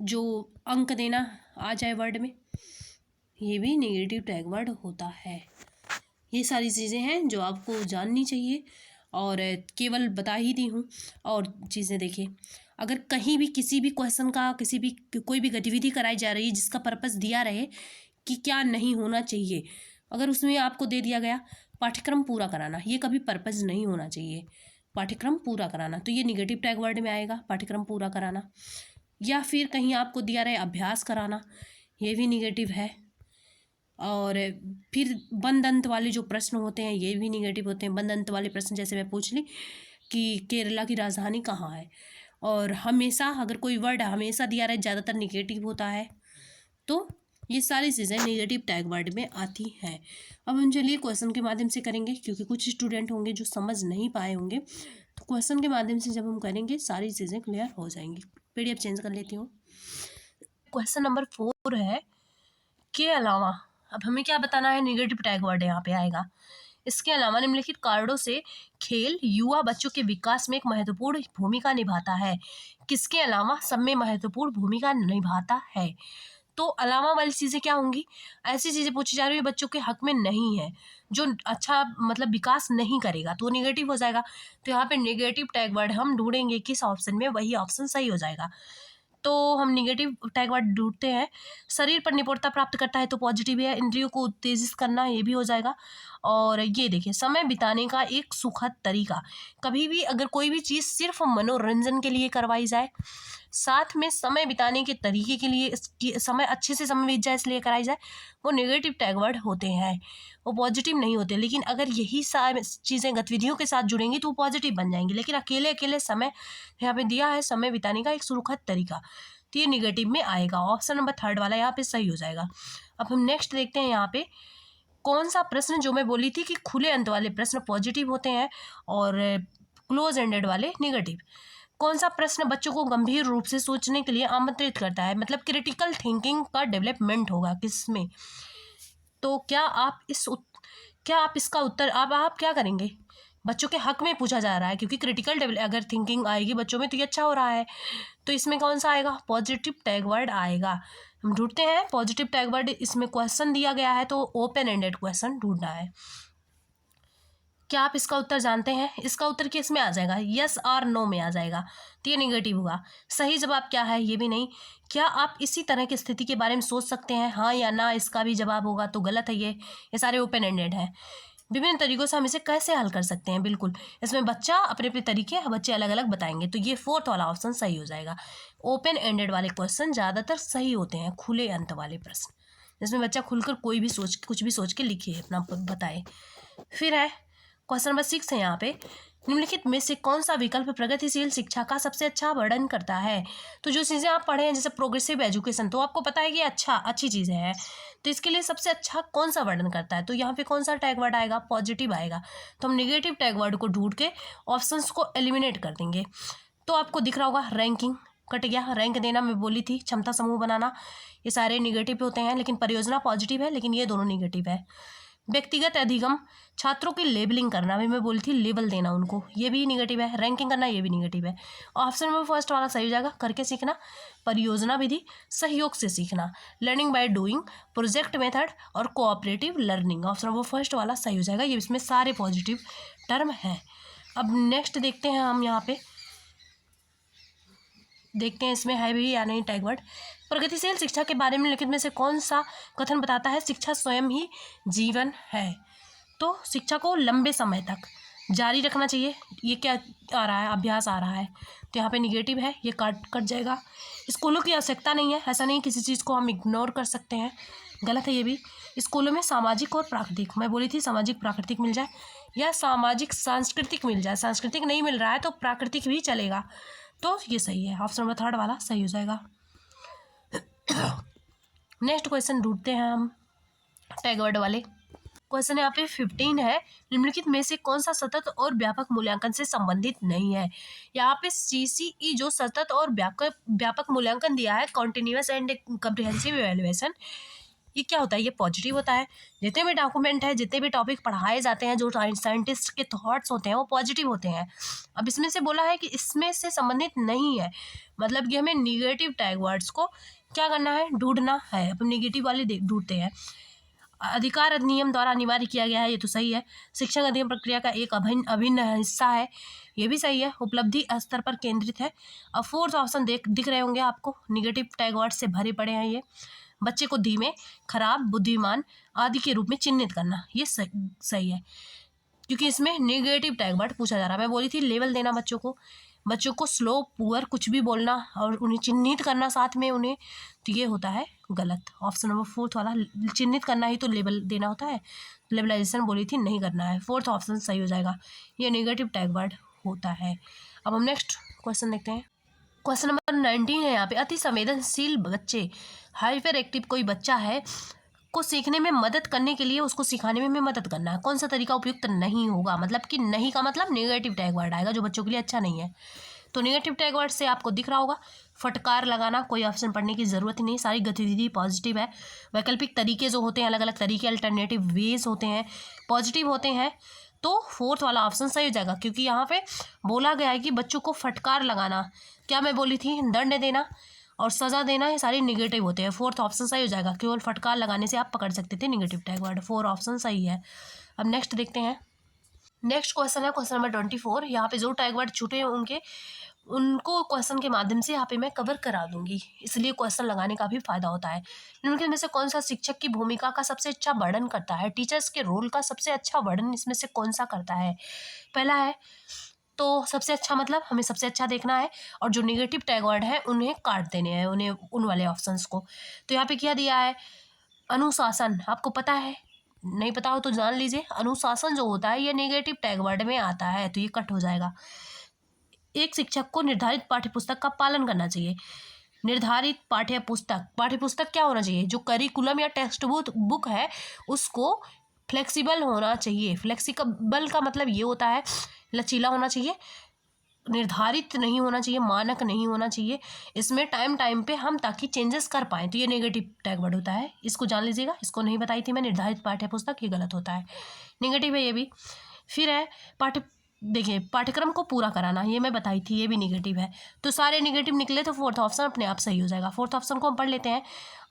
जो अंक देना आ जाए वर्ड में, ये भी निगेटिव टैग वर्ड होता है। ये सारी चीज़ें हैं जो आपको जाननी चाहिए, और केवल बता ही दी हूँ। और चीज़ें देखिए, अगर कहीं भी किसी भी क्वेश्चन का कोई भी गतिविधि कराई जा रही है जिसका पर्पस दिया रहे कि क्या नहीं होना चाहिए, अगर उसमें आपको दे दिया गया पाठ्यक्रम पूरा कराना, ये कभी पर्पस नहीं होना चाहिए, पाठ्यक्रम पूरा कराना, तो ये निगेटिव टैग वर्ड में आएगा, पाठ्यक्रम पूरा कराना। या फिर कहीं आपको दिया रहे अभ्यास कराना, ये भी निगेटिव है। और फिर बंद अंत वाले जो प्रश्न होते हैं ये भी निगेटिव होते हैं। बंद अंत वाले प्रश्न जैसे मैं पूछ ली कि केरला की राजधानी कहाँ है, और हमेशा, अगर कोई वर्ड हमेशा दिया रहे, ज़्यादातर निगेटिव होता है, तो ये सारी चीज़ें निगेटिव टैग वर्ड में आती हैं। अब हम चलिए क्वेश्चन के माध्यम से करेंगे, क्योंकि कुछ स्टूडेंट होंगे जो समझ नहीं पाए होंगे, तो क्वेश्चन के माध्यम से जब हम करेंगे सारी चीज़ें क्लियर हो जाएंगी। PDF चेंज कर लेती हूँ। क्वेश्चन नंबर 4 है, के अलावा, अब हमें क्या बताना है, निगेटिव टैग वर्ड यहाँ पे आएगा। इसके अलावा निम्नलिखित कारणों से खेल युवा बच्चों के विकास में एक महत्वपूर्ण भूमिका निभाता है। किसके अलावा? सब में महत्वपूर्ण भूमिका निभाता है। तो अलावा वाली चीज़ें क्या होंगी? ऐसी चीज़ें पूछी जा रही है बच्चों के हक में नहीं है, जो अच्छा मतलब विकास नहीं करेगा, तो निगेटिव हो जाएगा। तो यहाँ पे निगेटिव टैग वर्ड हम ढूंढेंगे किस ऑप्शन में, वही ऑप्शन सही हो जाएगा। तो हम निगेटिव टैग वर्ड ढूंढते हैं। शरीर पर निपुणता प्राप्त करता है तो पॉजिटिव है। इंद्रियों को उत्तेजित करना, ये भी हो जाएगा। और ये देखिए, समय बिताने का एक सुखद तरीका, कभी भी अगर कोई भी चीज़ सिर्फ मनोरंजन के लिए करवाई जाए, साथ में समय बिताने के तरीके के लिए समय अच्छे से समय बीत जाए इसलिए कराई जाए, वो नेगेटिव टैग वर्ड होते हैं, वो पॉजिटिव नहीं होते। लेकिन अगर यही सारी चीज़ें गतिविधियों के साथ जुड़ेंगी तो वो पॉजिटिव बन जाएंगी। लेकिन अकेले अकेले समय यहाँ पे दिया है, समय बिताने का एक सुखद तरीका, तो ये निगेटिव में आएगा। ऑप्शन नंबर 3 वाला यहाँ पे सही हो जाएगा। अब हम नेक्स्ट देखते हैं, यहाँ पे कौन सा प्रश्न, जो मैं बोली थी कि खुले अंत वाले प्रश्न पॉजिटिव होते हैं और क्लोज एंडेड वाले निगेटिव। कौन सा प्रश्न बच्चों को गंभीर रूप से सोचने के लिए आमंत्रित करता है, मतलब क्रिटिकल थिंकिंग का डेवलपमेंट होगा किसमें। तो क्या आप इसका उत्तर आप क्या करेंगे? बच्चों के हक में पूछा जा रहा है, क्योंकि क्रिटिकल अगर थिंकिंग आएगी बच्चों में तो ये अच्छा हो रहा है। तो इसमें कौन सा आएगा? पॉजिटिव टैग वर्ड आएगा। हम ढूंढते हैं पॉजिटिव टैग वर्ड। इसमें क्वेश्चन दिया गया है तो ओपन एंडेड क्वेश्चन ढूंढना है। क्या आप इसका उत्तर जानते हैं? इसका उत्तर किस में आ जाएगा? यस और नो में आ जाएगा, तो ये निगेटिव होगा। सही जवाब क्या है? ये भी नहीं। क्या आप इसी तरह की स्थिति के बारे में सोच सकते हैं? हाँ या ना, इसका भी जवाब होगा तो गलत है। ये सारे ओपन एंडेड हैं। विभिन्न तरीकों से हम इसे कैसे हल कर सकते हैं। बिल्कुल, इसमें बच्चा अपने अपने तरीके बच्चे अलग अलग बताएंगे, तो ये फोर्थ वाला ऑप्शन सही हो जाएगा। ओपन एंडेड वाले क्वेश्चन ज़्यादातर सही होते हैं, खुले अंत वाले प्रश्न, जिसमें बच्चा खुलकर कोई भी कुछ भी सोच के लिखे, अपना बताए। फिर है क्वेश्चन नंबर 6 है यहाँ पे, निम्नलिखित में से कौन सा विकल्प प्रगतिशील शिक्षा का सबसे अच्छा वर्णन करता है। तो जो चीज़ें आप पढ़े हैं जैसे प्रोग्रेसिव एजुकेशन, तो आपको पता है कि अच्छी चीज़ें हैं, तो इसके लिए सबसे अच्छा कौन सा वर्णन करता है, तो यहाँ पे कौन सा टैग वर्ड आएगा, पॉजिटिव आएगा। तो हम निगेटिव टैग वर्ड को ढूंढ के ऑप्शंस को एलिमिनेट कर देंगे। तो आपको दिख रहा होगा रैंकिंग कट गया, रैंक देना मैं बोली थी, क्षमता समूह बनाना, ये सारे निगेटिव होते हैं, लेकिन परियोजना पॉजिटिव है, लेकिन ये दोनों निगेटिव है। व्यक्तिगत अधिगम, छात्रों की लेबलिंग करना भी मैं बोली थी, लेबल देना उनको, ये भी निगेटिव है। रैंकिंग करना ये भी निगेटिव है। ऑप्शन नंबर फर्स्ट वाला सही हो जाएगा, करके सीखना, परियोजना विधि, सहयोग से सीखना, learning by doing, project method और cooperative learning. Option number first वाला सही हो जाएगा, ये इसमें सारे पॉजिटिव टर्म हैं। अब नेक्स्ट देखते हैं हम, यहाँ पे देखते हैं इसमें है भी या नहीं टैग वर्ड। प्रगतिशील शिक्षा के बारे में निम्नलिखित में से कौन सा कथन बताता है शिक्षा स्वयं ही जीवन है। तो शिक्षा को लंबे समय तक जारी रखना चाहिए, ये क्या आ रहा है, अभ्यास आ रहा है, तो यहाँ पे निगेटिव है, ये कट जाएगा। स्कूलों की आवश्यकता नहीं है, ऐसा नहीं किसी चीज़ को हम इग्नोर कर सकते हैं, गलत है ये भी। स्कूलों में सामाजिक और प्राकृतिक, मैं बोली थी सामाजिक प्राकृतिक मिल जाए, या सामाजिक सांस्कृतिक मिल जाए, सांस्कृतिक नहीं मिल रहा है तो प्राकृतिक भी चलेगा, तो ये सही है। ऑप्शन नंबर थर्ड वाला सही हो जाएगा। नेक्स्ट क्वेश्चन ढूंढते हैं हम टैग वर्ड वाले। क्वेश्चन यहाँ पे 15 है, निम्नलिखित में से कौन सा सतत और व्यापक मूल्यांकन से संबंधित नहीं है। यहाँ पे CCE जो सतत और व्यापक मूल्यांकन दिया है, कॉन्टिन्यूअस एंड कम्प्रिहेंसिव इवैल्यूएशन, ये क्या होता है, ये पॉजिटिव होता है। जितने भी डॉक्यूमेंट है, जितने भी टॉपिक पढ़ाए जाते हैं, जो साइंटिस्ट के थॉट्स होते हैं वो पॉजिटिव होते हैं। अब इसमें से बोला है कि इसमें से संबंधित नहीं है, मतलब कि हमें निगेटिव टैग वर्ड्स को क्या करना है, ढूंढना है। अपन निगेटिव वाले ढूंढते हैं। अधिकार अधिनियम द्वारा अनिवार्य किया गया है, ये तो सही है। शिक्षण अधिनियम प्रक्रिया का एक अभिन्न हिस्सा है, ये भी सही है। उपलब्धि स्तर पर केंद्रित है। अब फोर्थ ऑप्शन दिख रहे होंगे आपको, निगेटिव टैग वर्ड से भरे पड़े हैं ये। बच्चे को धीमे, खराब, बुद्धिमान आदि के रूप में चिन्हित करना, ये सही है, क्योंकि इसमें नेगेटिव टैग वर्ड पूछा जा रहा है। मैं बोली थी लेवल देना बच्चों को स्लो, पुअर कुछ भी बोलना और उन्हें चिन्हित करना साथ में उन्हें, तो ये होता है गलत। ऑप्शन नंबर फोर्थ वाला, चिन्हित करना ही तो लेबल देना होता है, लेबलाइजेशन बोली थी नहीं करना है, फोर्थ ऑप्शन सही हो जाएगा, ये नेगेटिव टैग वर्ड होता है। अब हम नेक्स्ट क्वेश्चन देखते हैं। क्वेश्चन नंबर 19 है यहाँ पे, अति संवेदनशील बच्चे, हाइपर एक्टिव कोई बच्चा है को सीखने में मदद करने के लिए उसको सिखाने में मदद करना है, कौन सा तरीका उपयुक्त नहीं होगा। मतलब कि नहीं का मतलब नेगेटिव टैग वर्ड आएगा, जो बच्चों के लिए अच्छा नहीं है। तो नेगेटिव टैग वर्ड से आपको दिख रहा होगा, फटकार लगाना, कोई ऑप्शन पढ़ने की ज़रूरत ही नहीं, सारी गतिविधि पॉजिटिव है। वैकल्पिक तरीके जो होते हैं, अलग अलग तरीके, अल्टरनेटिव वेज होते हैं, पॉजिटिव होते हैं, तो फोर्थ वाला ऑप्शन सही हो जाएगा, क्योंकि यहाँ पे बोला गया है कि बच्चों को फटकार लगाना, क्या मैं बोली थी, दंड देना और सज़ा देना, ये सारे निगेटिव होते हैं। फोर्थ ऑप्शन सही हो जाएगा, केवल फटकार लगाने से आप पकड़ सकते थे negative tag word, four option सही है। अब नेक्स्ट देखते हैं। नेक्स्ट क्वेश्चन है क्वेश्चन नंबर 24। यहाँ पे जो टैग वर्ड छूटे होंगे उनको क्वेश्चन के माध्यम से यहाँ पे मैं कवर करा दूंगी, इसलिए क्वेश्चन लगाने का भी फायदा होता है। निम्नलिखित में से कौन सा शिक्षक की भूमिका का सबसे अच्छा वर्णन करता है, टीचर्स के रोल का सबसे अच्छा वर्णन इसमें से कौन सा करता है। पहला है, तो सबसे अच्छा मतलब हमें सबसे अच्छा देखना है, और जो निगेटिव टैग वर्ड है उन्हें काट देने हैं, उन्हें उन वाले ऑप्शंस को। तो यहाँ पे क्या दिया है, अनुशासन, आपको पता है, नहीं पता हो तो जान लीजिए। अनुशासन जो होता है ये नेगेटिव टैग वर्ड में आता है, तो ये कट हो जाएगा। एक शिक्षक को निर्धारित पाठ्यपुस्तक का पालन करना चाहिए। निर्धारित पाठ्यपुस्तक क्या होना चाहिए, जो करिकुलम या टेक्स्ट बुक है उसको फ्लेक्सिबल होना चाहिए। फ्लेक्सिबल का मतलब ये होता है लचीला होना चाहिए, निर्धारित नहीं होना चाहिए, मानक नहीं होना चाहिए। इसमें टाइम पे हम ताकि चेंजेस कर पाएँ, तो ये नेगेटिव टैग वर्ड होता है, इसको जान लीजिएगा। इसको नहीं बताई थी मैं, निर्धारित पाठ्यपुस्तक, ये गलत होता है, नेगेटिव है ये भी। फिर है देखिए पाठ्यक्रम को पूरा कराना, ये मैं बताई थी, ये भी निगेटिव है। तो सारे निगेटिव निकले, तो फोर्थ ऑप्शन अपने आप सही हो जाएगा। फोर्थ ऑप्शन को हम पढ़ लेते हैं।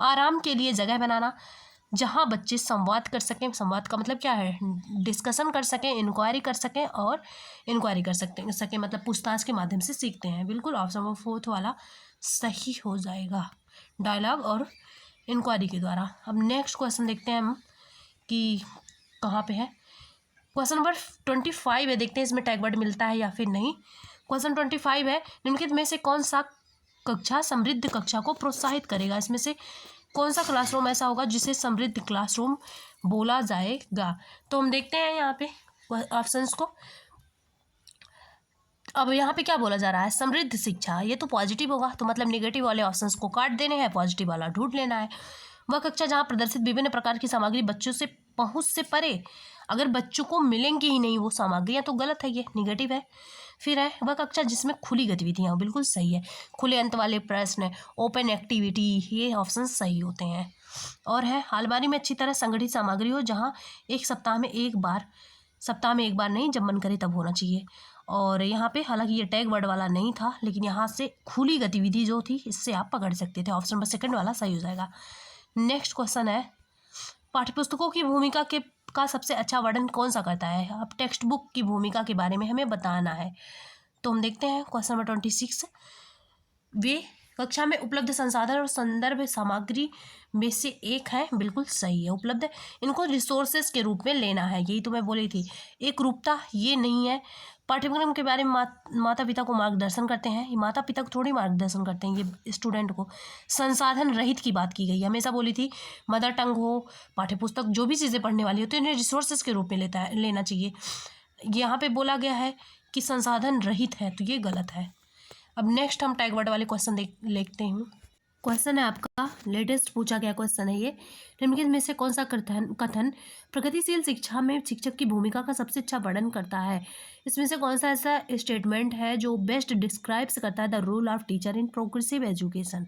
आराम के लिए जगह बनाना, जहाँ बच्चे संवाद कर सकें, संवाद का मतलब क्या है, डिस्कशन कर सकें, इंक्वायरी कर सकें, और इंक्वायरी कर सकें मतलब पूछताछ के माध्यम से सीखते हैं। बिल्कुल ऑप्शन नंबर फोर्थ वाला सही हो जाएगा, डायलॉग और इंक्वायरी के द्वारा। अब नेक्स्ट क्वेश्चन देखते हैं हम कि कहाँ पे है। क्वेश्चन नंबर 25 है, देखते हैं इसमें टैग वर्ड मिलता है या फिर नहीं। क्वेश्चन 25 है, निम्नलिखित में से कौन सा कक्षा समृद्ध कक्षा को प्रोत्साहित करेगा? इसमें से कौन सा क्लासरूम ऐसा होगा जिसे समृद्ध क्लासरूम बोला जाएगा? तो हम देखते हैं यहाँ पे ऑप्शंस को। अब यहाँ पे क्या बोला जा रहा है? समृद्ध शिक्षा, ये तो पॉजिटिव होगा, तो मतलब नेगेटिव वाले ऑप्शंस को काट देने हैं, पॉजिटिव वाला ढूंढ लेना है। वह कक्षा जहाँ प्रदर्शित विभिन्न प्रकार की सामग्री बच्चों से पहुँच से परे, अगर बच्चों को मिलेंगी ही नहीं वो सामग्रियाँ तो गलत है, ये नेगेटिव है। फिर है वह कक्षा जिसमें खुली गतिविधियाँ हो, बिल्कुल सही है। खुले अंत वाले प्रश्न, ओपन एक्टिविटी, ये ऑप्शन सही होते हैं। और है अलमारी में अच्छी तरह संगठित सामग्री हो, जहाँ सप्ताह में एक बार नहीं, जब मन करे तब होना चाहिए। और यहाँ पे हालांकि ये टैग वर्ड वाला नहीं था, लेकिन यहाँ से खुली गतिविधि जो थी इससे आप पकड़ सकते थे। ऑप्शन नंबर सेकंड वाला सही हो जाएगा। नेक्स्ट क्वेश्चन है, पाठ्यपुस्तकों की भूमिका का सबसे अच्छा वर्णन कौन सा करता है? अब टेक्स्ट बुक की भूमिका के बारे में हमें बताना है। तो हम देखते हैं क्वेश्चन नंबर 26, वे कक्षा में उपलब्ध संसाधन और संदर्भ सामग्री में से एक है, बिल्कुल सही है। उपलब्ध, इनको रिसोर्सेज के रूप में लेना है, यही तो मैं बोली थी। एक रूपता, ये नहीं है। पाठ्यक्रम के बारे में माता पिता को मार्गदर्शन करते हैं, ये माता पिता को थोड़ी मार्गदर्शन करते हैं, ये स्टूडेंट को। संसाधन रहित की बात की गई, हमेशा बोली थी मदर टंग हो, पाठ्यपुस्तक, जो भी चीज़ें पढ़ने वाली हो तो इन्हें रिसोर्सेज के रूप में लेना चाहिए। यहाँ पे बोला गया है कि संसाधन रहित है, तो ये गलत है। अब नेक्स्ट हम टैग वर्ड वाले क्वेश्चन देखते हैं। क्वेश्चन है आपका लेटेस्ट पूछा गया क्वेश्चन है ये, निम्नलिखित में से कौन सा कथन प्रगतिशील शिक्षा में शिक्षक की भूमिका का सबसे अच्छा वर्णन करता है? इसमें से कौन सा ऐसा स्टेटमेंट है जो बेस्ट डिस्क्राइब्स करता है the role of teacher in progressive education?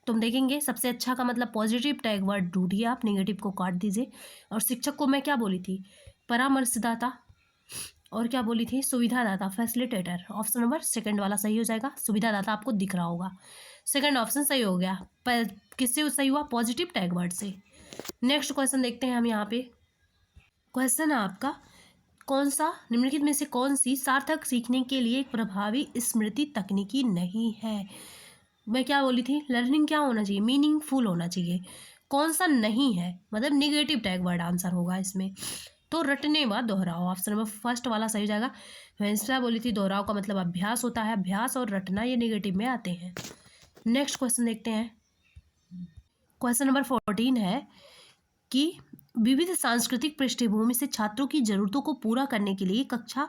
तो हम देखेंगे सबसे अच्छा का मतलब पॉजिटिव टैग वर्ड ढूंढिए आप, नेगेटिव को काट दीजिए। और शिक्षक को मैं क्या बोली थी? परामर्शदाता, और क्या बोली थी? सुविधादाता, फैसिलिटेटर। ऑप्शन नंबर सेकंड वाला सही हो जाएगा। सुविधादाता आपको दिख रहा होगा, सेकंड ऑप्शन सही हो गया। पर किससे सही हुआ? पॉजिटिव टैग वर्ड से। नेक्स्ट क्वेश्चन देखते हैं हम यहाँ पे। क्वेश्चन है आपका, कौन सा निम्नलिखित में से कौन सी सार्थक सीखने के लिए एक प्रभावी स्मृति तकनीकी नहीं है? मैं क्या बोली थी? लर्निंग क्या होना चाहिए? मीनिंगफुल होना चाहिए। कौन सा नहीं है? मतलब निगेटिव टैग वर्ड आंसर होगा इसमें। तो रटने व दोहराओ, ऑप्शन नंबर फर्स्ट वाला सही हो जाएगा। वैसा बोली थी दोहराव का मतलब अभ्यास होता है, अभ्यास और रटना ये नेगेटिव में आते हैं। नेक्स्ट क्वेश्चन देखते हैं। क्वेश्चन नंबर 14 है कि विविध सांस्कृतिक पृष्ठभूमि से छात्रों की जरूरतों को पूरा करने के लिए कक्षा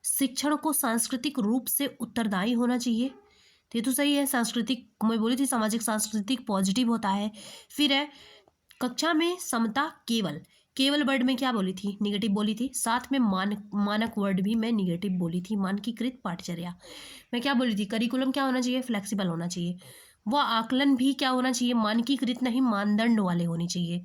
शिक्षण को सांस्कृतिक रूप से उत्तरदायी होना चाहिए। तो ये तो सही है। सांस्कृतिक मैं बोली थी सामाजिक सांस्कृतिक पॉजिटिव होता है। फिर है कक्षा में समता, केवल वर्ड में क्या बोली थी? निगेटिव बोली थी। साथ में मानक वर्ड भी मैं निगेटिव बोली थी। मानकीकृत पाठचर्या मैं क्या बोली थी? करिकुलम क्या होना चाहिए? फ्लेक्सिबल होना चाहिए। वह आकलन भी क्या होना चाहिए? मानकीकृत नहीं, मानदंड वाले होने चाहिए।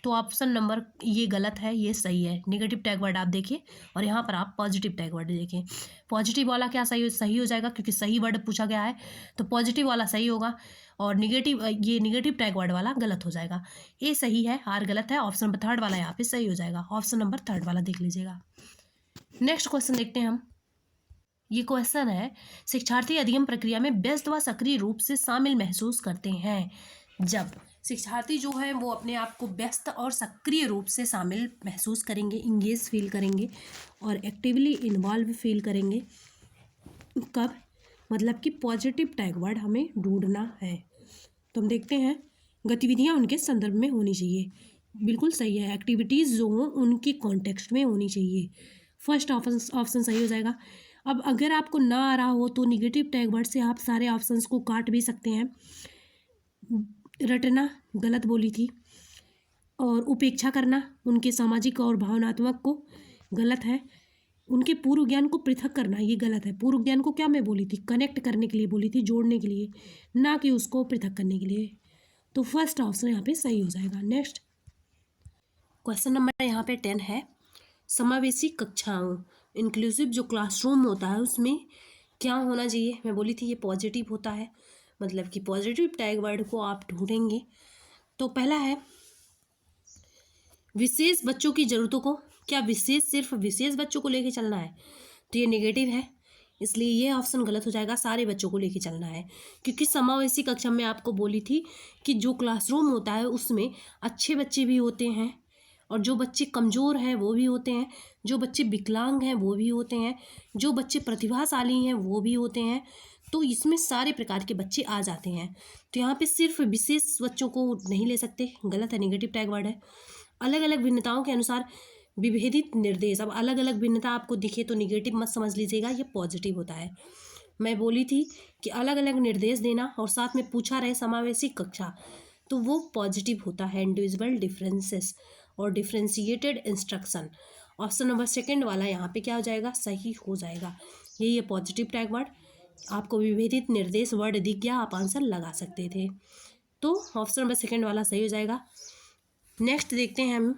तो ऑप्शन नंबर ये गलत है, ये सही है। नेगेटिव टैग वर्ड आप देखिए और यहाँ पर आप पॉजिटिव टैग वर्ड देखें। पॉजिटिव वाला क्या सही हो जाएगा, क्योंकि सही वर्ड पूछा गया है तो पॉजिटिव वाला सही होगा। और नेगेटिव टैग वर्ड वाला गलत हो जाएगा। ए सही है, आर गलत है। ऑप्शन नंबर थर्ड वाला यहाँ पे सही हो जाएगा। ऑप्शन नंबर थर्ड वाला देख लीजिएगा। नेक्स्ट क्वेश्चन देखते हैं हम। ये क्वेश्चन है, शिक्षार्थी अधिगम प्रक्रिया में व्यस्त व सक्रिय रूप से शामिल महसूस करते हैं। जब शिक्षार्थी जो है वो अपने आप को व्यस्त और सक्रिय रूप से शामिल महसूस करेंगे, इंगेज फील करेंगे और एक्टिवली इन्वॉल्व फील करेंगे, कब? मतलब कि पॉजिटिव टैग वर्ड हमें ढूंढना है। तो हम देखते हैं, गतिविधियाँ उनके संदर्भ में होनी चाहिए, बिल्कुल सही है। एक्टिविटीज़ जो हों उनकी कॉन्टेक्स्ट में होनी चाहिए। फर्स्ट ऑप्शन सही हो जाएगा। अब अगर आपको ना आ रहा हो तो निगेटिव टैग वर्ड से आप सारे ऑप्शंस को काट भी सकते हैं। रटना गलत बोली थी, और उपेक्षा करना उनके सामाजिक और भावनात्मक को गलत है। उनके पूर्व ज्ञान को पृथक करना ये गलत है। पूर्व ज्ञान को क्या मैं बोली थी? कनेक्ट करने के लिए बोली थी, जोड़ने के लिए, ना कि उसको पृथक करने के लिए। तो फर्स्ट ऑप्शन यहाँ पे सही हो जाएगा। नेक्स्ट क्वेश्चन नंबर यहाँ पे 10 है, समावेशी कक्षाओं, इंक्लूसिव जो क्लासरूम होता है उसमें क्या होना चाहिए? मैं बोली थी ये पॉजिटिव होता है, मतलब कि पॉजिटिव टैग वर्ड को आप ढूंढेंगे। तो पहला है विशेष बच्चों की ज़रूरतों को, क्या सिर्फ विशेष बच्चों को लेके चलना है? तो ये नेगेटिव है, इसलिए ये ऑप्शन गलत हो जाएगा। सारे बच्चों को लेके चलना है, क्योंकि समावेशी कक्षा में आपको बोली थी कि जो क्लासरूम होता है उसमें अच्छे बच्चे भी होते हैं और जो बच्चे कमज़ोर हैं वो भी होते हैं, जो बच्चे विकलांग हैं वो भी होते हैं, जो बच्चे प्रतिभाशाली हैं वो भी होते हैं। तो इसमें सारे प्रकार के बच्चे आ जाते हैं। तो यहाँ पे सिर्फ विशेष बच्चों को नहीं ले सकते, गलत है, नेगेटिव टैग वर्ड है। अलग अलग भिन्नताओं के अनुसार विभेदित निर्देश, अब अलग अलग भिन्नता आपको दिखे तो निगेटिव मत समझ लीजिएगा, ये पॉजिटिव होता है। मैं बोली थी कि अलग अलग निर्देश देना और साथ में पूछा रहे समावेशी कक्षा, तो वो पॉजिटिव होता है। इंडिविजुअल डिफरेंसेस और differentiated instruction, option number second वाला यहाँ पे क्या हो जाएगा, सही हो जाएगा। यही है पॉजिटिव टैग वर्ड। आपको विभेदित निर्देश वर्ड दिख गया, आप आंसर लगा सकते थे, तो ऑप्शन नंबर सेकंड वाला सही हो जाएगा। नेक्स्ट देखते हैं हम।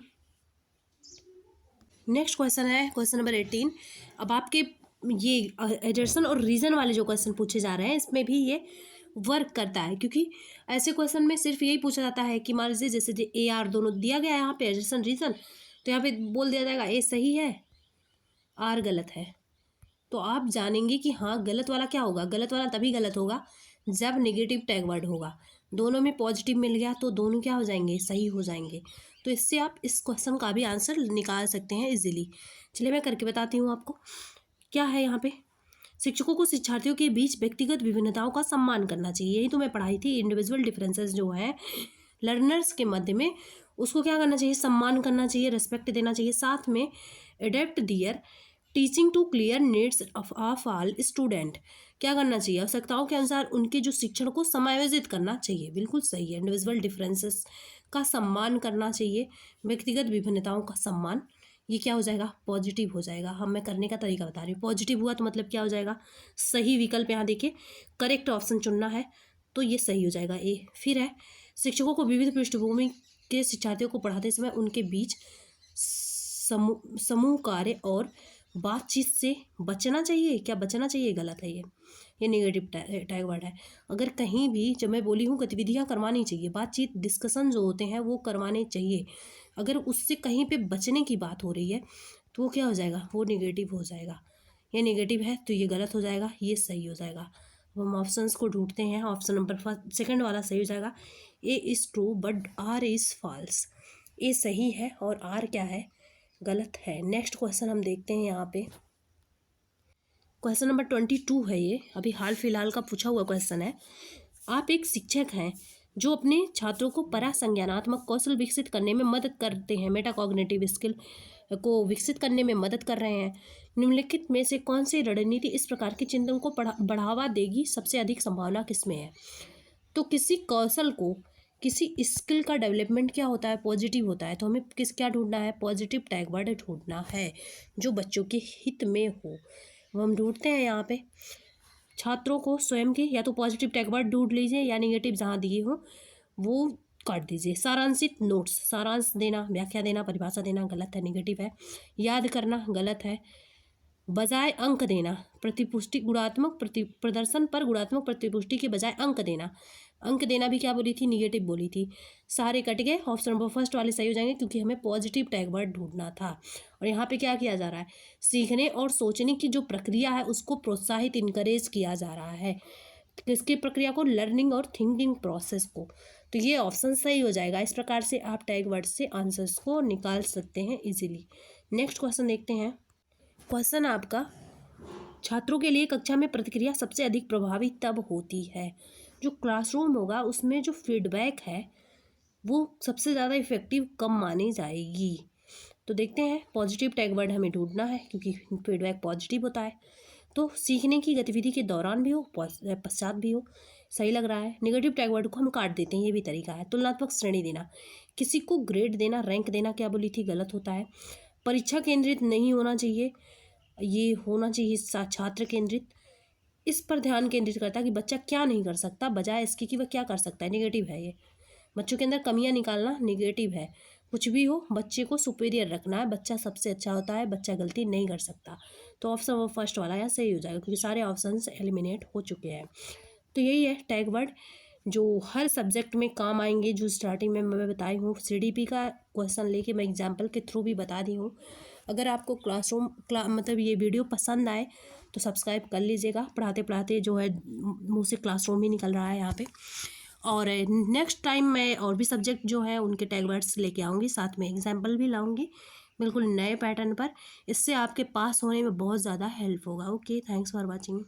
नेक्स्ट क्वेश्चन है क्वेश्चन नंबर 18। अब आपके ये एडिशन और रीजन वाले जो क्वेश्चन पूछे जा रहे हैं इसमें भी ये वर्क करता है, क्योंकि ऐसे क्वेश्चन में सिर्फ यही पूछा जाता है कि मान लीजिए जैसे ए आर दोनों दिया गया है यहाँ पे एडिशन रीजन, तो यहाँ पे बोल दिया जाएगा ए सही है, आर गलत है। तो आप जानेंगे कि हाँ गलत वाला क्या होगा। गलत वाला तभी गलत होगा जब नेगेटिव टैग वर्ड होगा। दोनों में पॉजिटिव मिल गया तो दोनों क्या हो जाएंगे, सही हो जाएंगे। तो इससे आप इस क्वेश्चन का भी आंसर निकाल सकते हैं इजीली। चलिए मैं करके बताती हूँ आपको। क्या है यहाँ पे, शिक्षकों को शिक्षार्थियों के बीच व्यक्तिगत विभिन्नताओं का सम्मान करना चाहिए। यही तो मैं पढ़ाई थी, इंडिविजुअल डिफरेंसेस जो है लर्नर्स के मध्य में, उसको क्या करना चाहिए, सम्मान करना चाहिए, रिस्पेक्ट देना चाहिए। साथ में adapt their teaching to clear needs of all student, क्या करना चाहिए, आवश्यकताओं के अनुसार उनके जो शिक्षण को समायोजित करना चाहिए। बिल्कुल सही है, इंडिविजुअल डिफरेंसेस का सम्मान करना चाहिए, व्यक्तिगत विभिन्नताओं का सम्मान, ये क्या हो जाएगा, पॉजिटिव हो जाएगा। हम मैं करने का तरीका बता रही हूँ। पॉजिटिव हुआ तो मतलब क्या हो जाएगा, सही विकल्प यहाँ देखिए, करेक्ट ऑप्शन चुनना है, तो ये सही हो जाएगा ए। फिर है शिक्षकों को विविध पृष्ठभूमि के शिक्षार्थियों को पढ़ाते समय उनके बीच समूह कार्य और बातचीत से बचना चाहिए। क्या बचना चाहिए, गलत है ये नेगेटिव टैग वर्ड है। अगर कहीं भी, जब मैं बोली हूँ गतिविधियाँ करवानी चाहिए, बातचीत डिस्कशन जो होते हैं वो करवाने चाहिए, अगर उससे कहीं पे बचने की बात हो रही है तो वो क्या हो जाएगा, वो नेगेटिव हो जाएगा। ये नेगेटिव है तो ये गलत हो जाएगा, ये सही हो जाएगा। अब हम ऑप्शंस को ढूंढते हैं। ऑप्शन नंबर फर्स्ट सेकंड वाला सही हो जाएगा, A is true but R is false. A सही है और आर क्या है, गलत है। नेक्स्ट क्वेश्चन हम देखते हैं यहाँ पे, क्वेश्चन नंबर 22 है। ये अभी हाल फिलहाल का पूछा हुआ क्वेश्चन है। आप एक शिक्षक हैं जो अपने छात्रों को परासंज्ञानात्मक कौशल विकसित करने में मदद करते हैं, मेटाकॉग्निटिव स्किल को विकसित करने में मदद कर रहे हैं। निम्नलिखित में से कौन सी रणनीति इस प्रकार के चिंतन को बढ़ावा देगी, सबसे अधिक संभावना किसमें है। तो किसी कौशल को, किसी स्किल का डेवलपमेंट क्या होता है, पॉजिटिव होता है। तो हमें क्या ढूंढना है, पॉजिटिव टैग वर्ड ढूंढना है जो बच्चों के हित में हो। वो हम ढूंढते हैं यहाँ पे। छात्रों को स्वयं के, या तो पॉजिटिव टैग वर्ड ढूंढ लीजिए या नेगेटिव जहाँ दिए हो वो काट दीजिए। सारांशित नोट्स, सारांश देना, व्याख्या देना, परिभाषा देना, गलत है, नेगेटिव है। याद करना, गलत है। बजाय अंक देना, प्रतिपुष्टि, गुणात्मक प्रदर्शन पर गुणात्मक प्रतिपुष्टि के बजाय अंक देना, अंक देना भी क्या बोली थी, निगेटिव बोली थी। सारे कट गए, ऑप्शन नंबर फर्स्ट वाले सही हो जाएंगे क्योंकि हमें पॉजिटिव टैग वर्ड ढूंढना था। और यहाँ पे क्या किया जा रहा है, सीखने और सोचने की जो प्रक्रिया है उसको प्रोत्साहित, इनकरेज किया जा रहा है। किसकी प्रक्रिया को, लर्निंग और थिंकिंग प्रोसेस को। तो ये ऑप्शन सही हो जाएगा। इस प्रकार से आप टैग वर्ड से आंसर्स को निकाल सकते हैं इजीली। नेक्स्ट क्वेश्चन देखते हैं। क्वेश्चन आपका, छात्रों के लिए कक्षा में प्रतिक्रिया सबसे अधिक प्रभावी तब होती है, जो क्लासरूम होगा उसमें जो फीडबैक है वो सबसे ज़्यादा इफेक्टिव कम मानी जाएगी। तो देखते हैं, पॉजिटिव टैग वर्ड हमें ढूंढना है क्योंकि फीडबैक पॉजिटिव होता है। तो सीखने की गतिविधि के दौरान भी हो, पश्चात भी हो, सही लग रहा है। नेगेटिव टैग वर्ड को हम काट देते हैं, ये भी तरीका है। तुलनात्मक श्रेणी देना, किसी को ग्रेड देना, रैंक देना, क्या बोली थी, गलत होता है। परीक्षा केंद्रित नहीं होना चाहिए, ये होना चाहिए छात्र केंद्रित। इस पर ध्यान केंद्रित करता है कि बच्चा क्या नहीं कर सकता, बजाय इसके कि वह क्या कर सकता है, नेगेटिव है ये। बच्चों के अंदर कमियां निकालना, नेगेटिव है। कुछ भी हो, बच्चे को सुपीरियर रखना है, बच्चा सबसे अच्छा होता है, बच्चा गलती नहीं कर सकता। तो ऑप्शन फर्स्ट वाला यहाँ सही हो जाएगा क्योंकि सारे ऑप्शन एलिमिनेट हो चुके हैं। तो यही है टैग वर्ड जो हर सब्जेक्ट में काम आएंगे, जो स्टार्टिंग में मैं बताई हूँ। CDP का क्वेश्चन लेके मैं एग्जाम्पल के थ्रू भी बता दी हूँ। अगर आपको मतलब ये वीडियो पसंद आए तो सब्सक्राइब कर लीजिएगा। पढ़ाते पढ़ाते जो है मुँह से क्लासरूम ही निकल रहा है यहाँ पे। और नेक्स्ट टाइम मैं और भी सब्जेक्ट जो है उनके टैग वर्ड्स लेके आऊँगी, साथ में एग्जाम्पल भी लाऊँगी बिल्कुल नए पैटर्न पर। इससे आपके पास होने में बहुत ज़्यादा हेल्प होगा। Okay, thanks for watching.